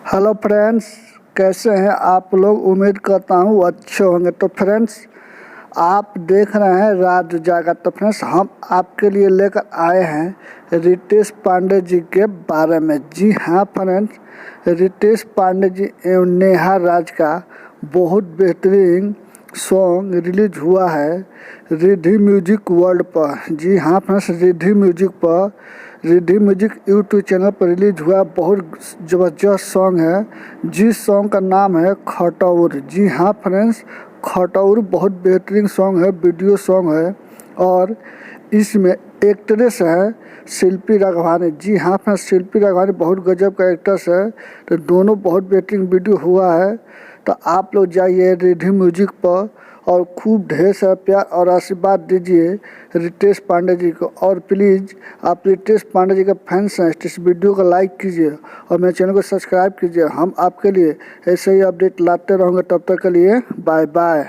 Hello friends, कैसे हैं आप लोग। उम्मीद करता हूँ अच्छे होंगे। तो फ्रेंड्स, आप देख रहे हैं राज जागा। तो फ्रेंड्स, हम आपके लिए लेकर आए हैं रितेश पांडे जी के बारे में। जी हाँ फ्रेंड्स, रितेश पांडे जी एवं नेहा राज का बहुत बेहतरीन सॉन्ग रिलीज हुआ है रिद्धि म्यूजिक वर्ल्ड पर। जी हाँ फ्रेंड्स, रिद्धि म्यूजिक पर, रिद्धि म्यूजिक यूट्यूब चैनल पर रिलीज हुआ बहुत ज़बरदस्त सॉन्ग है, जिस सॉन्ग का नाम है खटौर। जी हाँ फ्रेंड्स, खटौर बहुत बेहतरीन सॉन्ग है, वीडियो सॉन्ग है और इसमें एक्ट्रेस है शिल्पी राघवानी। जी हाँ फ्रेंड्स, शिल्पी राघवानी बहुत गजब का एक्ट्रेस है। तो दोनों बहुत बेहतरीन वीडियो हुआ है। तो आप लोग जाइए रिद्धि म्यूजिक पर और खूब ढेर सारा प्यार और आशीर्वाद दीजिए रितेश पांडे जी को। और प्लीज़ आप रितेश पांडे जी के फैंस हैं, इस वीडियो को लाइक कीजिए और मेरे चैनल को सब्सक्राइब कीजिए। हम आपके लिए ऐसे ही अपडेट लाते रहेंगे। तब तक के लिए बाय बाय।